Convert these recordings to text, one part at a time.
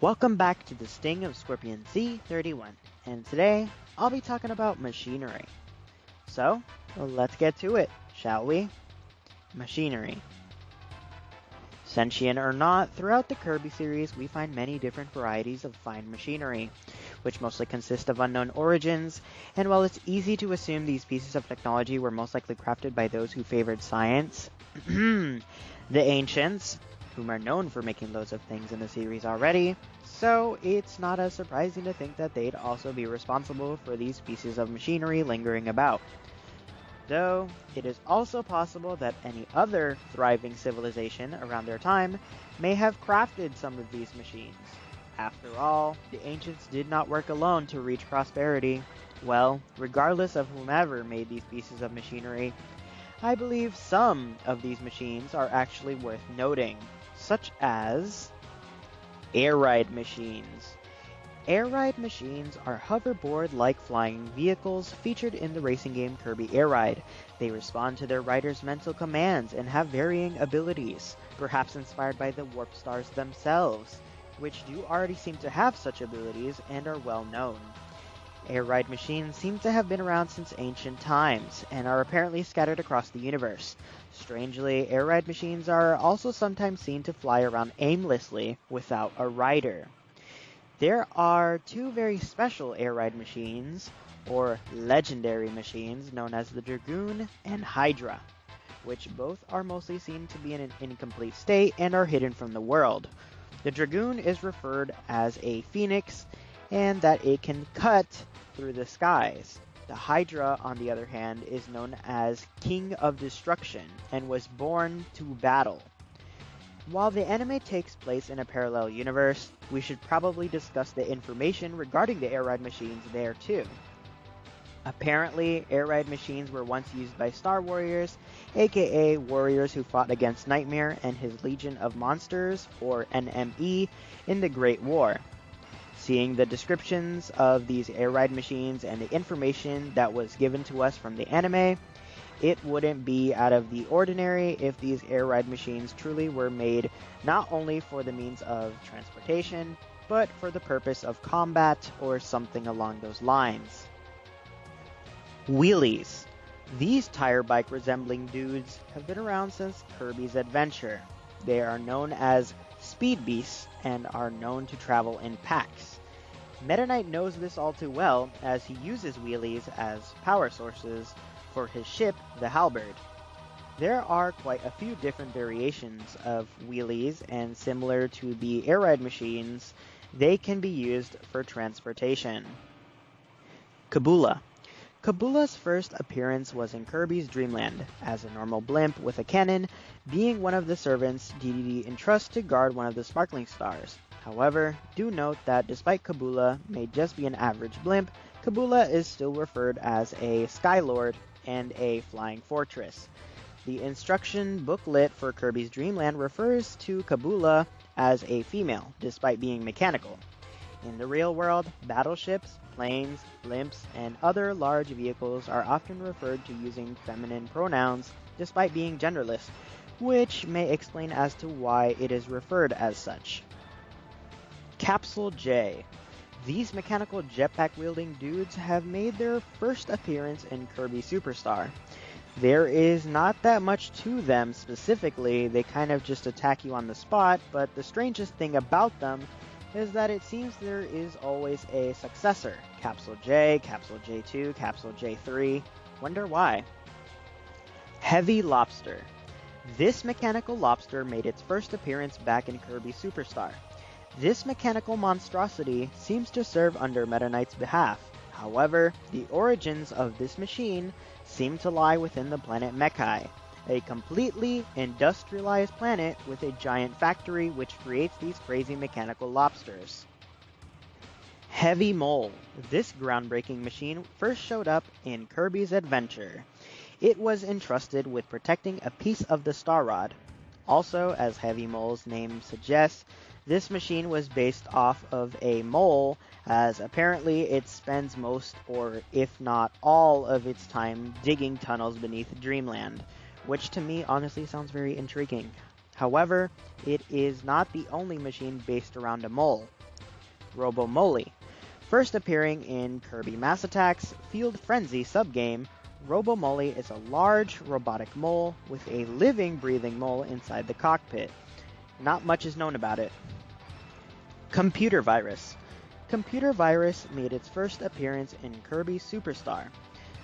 Welcome back to the Sting of Scorpion Z31, and today I'll be talking about machinery. So, let's get to it, shall we? Machinery. Sentient or not, throughout the Kirby series we find many different varieties of fine machinery, which mostly consist of unknown origins, and while it's easy to assume these pieces of technology were most likely crafted by those who favored science, the ancients, whom are known for making loads of things in the series already, so it's not as surprising to think that they'd also be responsible for these pieces of machinery lingering about. Though, it is also possible that any other thriving civilization around their time may have crafted some of these machines. After all, the ancients did not work alone to reach prosperity. Well, regardless of whomever made these pieces of machinery, I believe some of these machines are actually worth noting, such as air ride machines. Air ride machines are hoverboard-like flying vehicles featured in the racing game Kirby Air Ride. They respond to their riders' mental commands and have varying abilities, perhaps inspired by the Warp Stars themselves, which do already seem to have such abilities and are well known. Air ride machines seem to have been around since ancient times, and are apparently scattered across the universe. Strangely, air ride machines are also sometimes seen to fly around aimlessly without a rider. There are two very special air ride machines, or legendary machines, known as the Dragoon and Hydra, which both are mostly seen to be in an incomplete state and are hidden from the world. The Dragoon is referred as a phoenix, and that it can cut through the skies. The Hydra, on the other hand, is known as King of Destruction, and was born to battle. While the anime takes place in a parallel universe, we should probably discuss the information regarding the air ride machines there too. Apparently, air ride machines were once used by Star Warriors, aka warriors who fought against Nightmare and his Legion of Monsters, or NME, in the Great War. Seeing the descriptions of these air ride machines and the information that was given to us from the anime, it wouldn't be out of the ordinary if these air ride machines truly were made not only for the means of transportation, but for the purpose of combat or something along those lines. Wheelies. These tire bike resembling dudes have been around since Kirby's Adventure. They are known as speed beasts and are known to travel in packs. Meta Knight knows this all too well, as he uses wheelies as power sources for his ship, the Halberd. There are quite a few different variations of wheelies, and similar to the air ride machines, they can be used for transportation. Kabula. Kabula's first appearance was in Kirby's Dreamland, as a normal blimp with a cannon, being one of the servants DDD entrusts to guard one of the sparkling stars. However, do note that despite Kabula may just be an average blimp, Kabula is still referred as a Skylord and a Flying Fortress. The instruction booklet for Kirby's Dreamland refers to Kabula as a female, despite being mechanical. In the real world, battleships, planes, blimps, and other large vehicles are often referred to using feminine pronouns, despite being genderless, which may explain as to why it is referred as such. Capsule J. These mechanical jetpack-wielding dudes have made their first appearance in Kirby Superstar. There is not that much to them specifically, they kind of just attack you on the spot, but the strangest thing about them is that it seems there is always a successor. Capsule J, Capsule J2, Capsule J3. Wonder why? Heavy Lobster. This mechanical lobster made its first appearance back in Kirby Superstar. This mechanical monstrosity seems to serve under Meta Knight's behalf. However, the origins of this machine seem to lie within the planet Mechai, a completely industrialized planet with a giant factory which creates these crazy mechanical lobsters. Heavy Mole. This groundbreaking machine first showed up in Kirby's Adventure. It was entrusted with protecting a piece of the Star Rod. Also, as Heavy Mole's name suggests, this machine was based off of a mole, as apparently it spends most, or if not all, of its time digging tunnels beneath Dreamland, which to me honestly sounds very intriguing. However, it is not the only machine based around a mole. Robo-Mole. First appearing in Kirby Mass Attack's Field Frenzy subgame, Robo-Mole is a large, robotic mole with a living, breathing mole inside the cockpit. Not much is known about it. Computer Virus. Computer Virus made its first appearance in Kirby Superstar.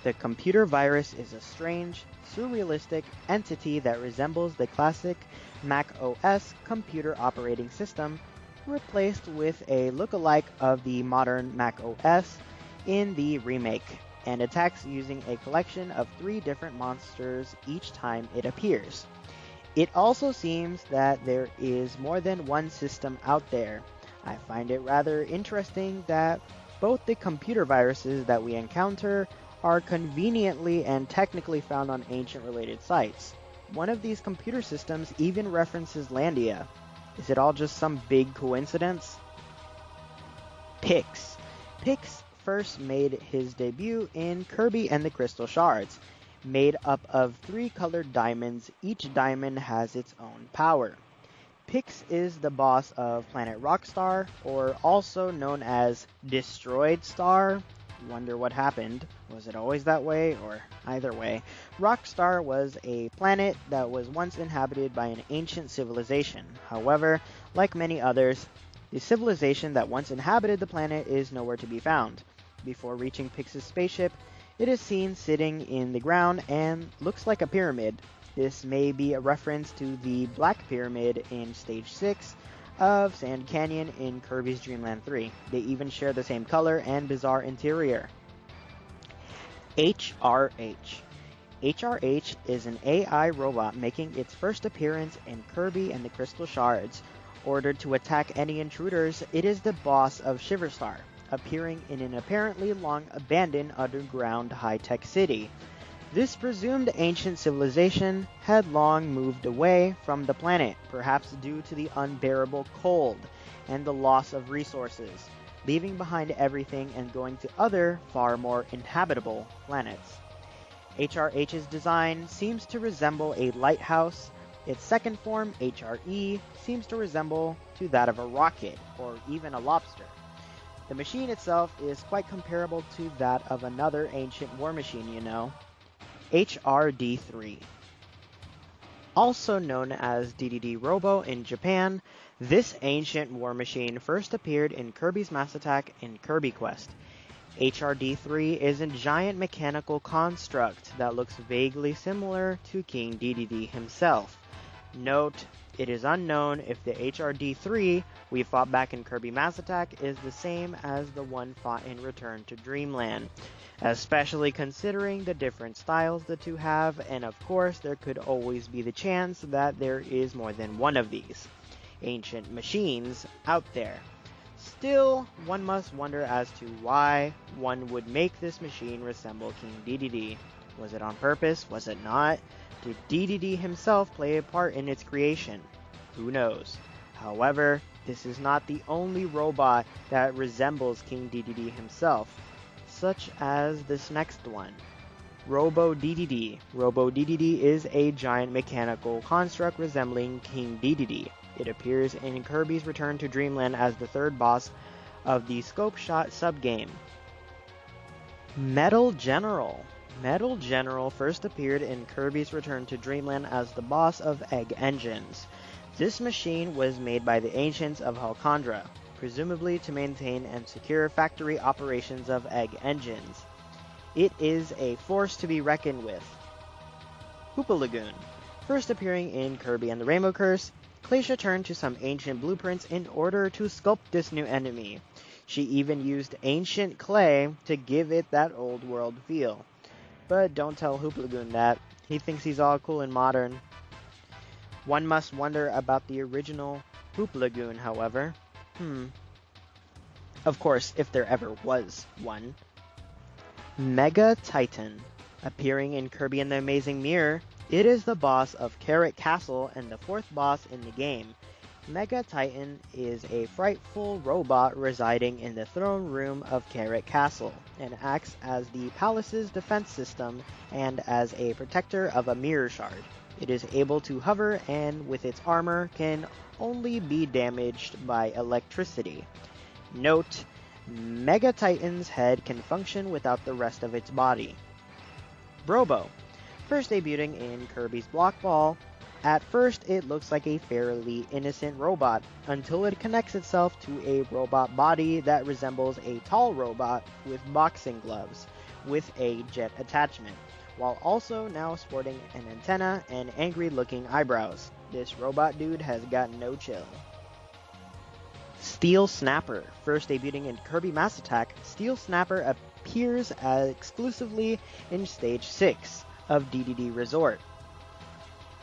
The Computer Virus is a strange, surrealistic entity that resembles the classic Mac OS computer operating system, replaced with a lookalike of the modern Mac OS in the remake, and attacks using a collection of 3 different monsters each time it appears. It also seems that there is more than one system out there. I find it rather interesting that both the computer viruses that we encounter are conveniently and technically found on ancient-related sites. One of these computer systems even references Landia. Is it all just some big coincidence? Pix. Pix first made his debut in Kirby and the Crystal Shards. Made up of 3 colored diamonds, each diamond has its own power. Pix is the boss of Planet Rockstar, or also known as Destroyed Star. Wonder what happened. Was it always that way, or either way? Rockstar was a planet that was once inhabited by an ancient civilization. However, like many others, the civilization that once inhabited the planet is nowhere to be found. Before reaching Pix's spaceship, it is seen sitting in the ground and looks like a pyramid. This may be a reference to the Black Pyramid in Stage 6 of Sand Canyon in Kirby's Dream Land 3. They even share the same color and bizarre interior. HRH. HRH is an AI robot making its first appearance in Kirby and the Crystal Shards. Ordered to attack any intruders, it is the boss of Shiverstar, appearing in an apparently long-abandoned underground high-tech city. This presumed ancient civilization had long moved away from the planet, perhaps due to the unbearable cold and the loss of resources, leaving behind everything and going to other, far more inhabitable planets. HRH's design seems to resemble a lighthouse. Its second form, HRE, seems to resemble to that of a rocket, or even a lobster. The machine itself is quite comparable to that of another ancient war machine, you know. HRD3. Also known as DDD Robo in Japan, this ancient war machine first appeared in Kirby's Mass Attack and Kirby Quest. HRD3 is a giant mechanical construct that looks vaguely similar to King DDD himself. Note, it is unknown if the HRD3 we fought back in Kirby Mass Attack is the same as the one fought in Return to Dreamland, especially considering the different styles the two have, and of course there could always be the chance that there is more than one of these ancient machines out there. Still, one must wonder as to why one would make this machine resemble King DDD. Was it on purpose? Was it not? Did DDD himself play a part in its creation? Who knows? However, this is not the only robot that resembles King DDD himself, such as this next one. Robo DDD. Robo DDD is a giant mechanical construct resembling King DDD. It appears in Kirby's Return to Dreamland as the third boss of the Scope Shot subgame. Metal General. Metal General first appeared in Kirby's Return to Dreamland as the boss of Egg Engines. This machine was made by the ancients of Halcondra, presumably to maintain and secure factory operations of Egg Engines. It is a force to be reckoned with. Hoopa Lagoon. First appearing in Kirby and the Rainbow Curse, Glacia turned to some ancient blueprints in order to sculpt this new enemy. She even used ancient clay to give it that old world feel. But don't tell Hoopa Lagoon that. He thinks he's all cool and modern. One must wonder about the original Hoopa Lagoon, however. Of course, if there ever was one. Mega Titan. Appearing in Kirby and the Amazing Mirror, it is the boss of Carrot Castle and the fourth boss in the game. Mega Titan is a frightful robot residing in the throne room of Carrot Castle, and acts as the palace's defense system and as a protector of a mirror shard. It is able to hover and with its armor can only be damaged by electricity. Note: Mega Titan's head can function without the rest of its body. Robo, first debuting in Kirby's Block Ball. At first, it looks like a fairly innocent robot, until it connects itself to a robot body that resembles a tall robot with boxing gloves, with a jet attachment, while also now sporting an antenna and angry-looking eyebrows. This robot dude has got no chill. Steel Snapper, first debuting in Kirby Mass Attack. Steel Snapper appears exclusively in Stage 6 of DDD Resort.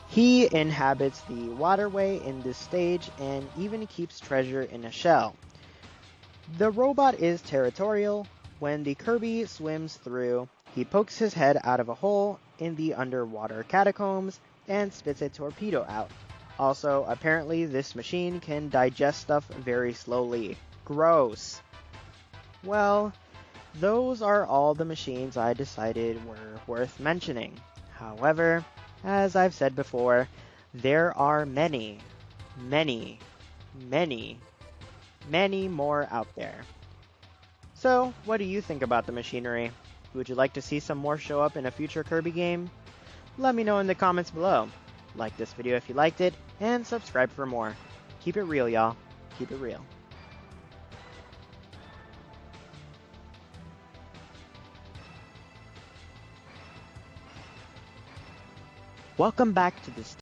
He inhabits the waterway in this stage and even keeps treasure in a shell. The robot is territorial. When the Kirby swims through, he pokes his head out of a hole in the underwater catacombs and spits a torpedo out. Also, apparently this machine can digest stuff very slowly. Gross. Well, those are all the machines I decided were worth mentioning. However, as I've said before, there are many, many, many, many more out there. So, what do you think about the machinery? Would you like to see some more show up in a future Kirby game? Let me know in the comments below. Like this video if you liked it, and subscribe for more. Keep it real, y'all. Keep it real. Welcome back to this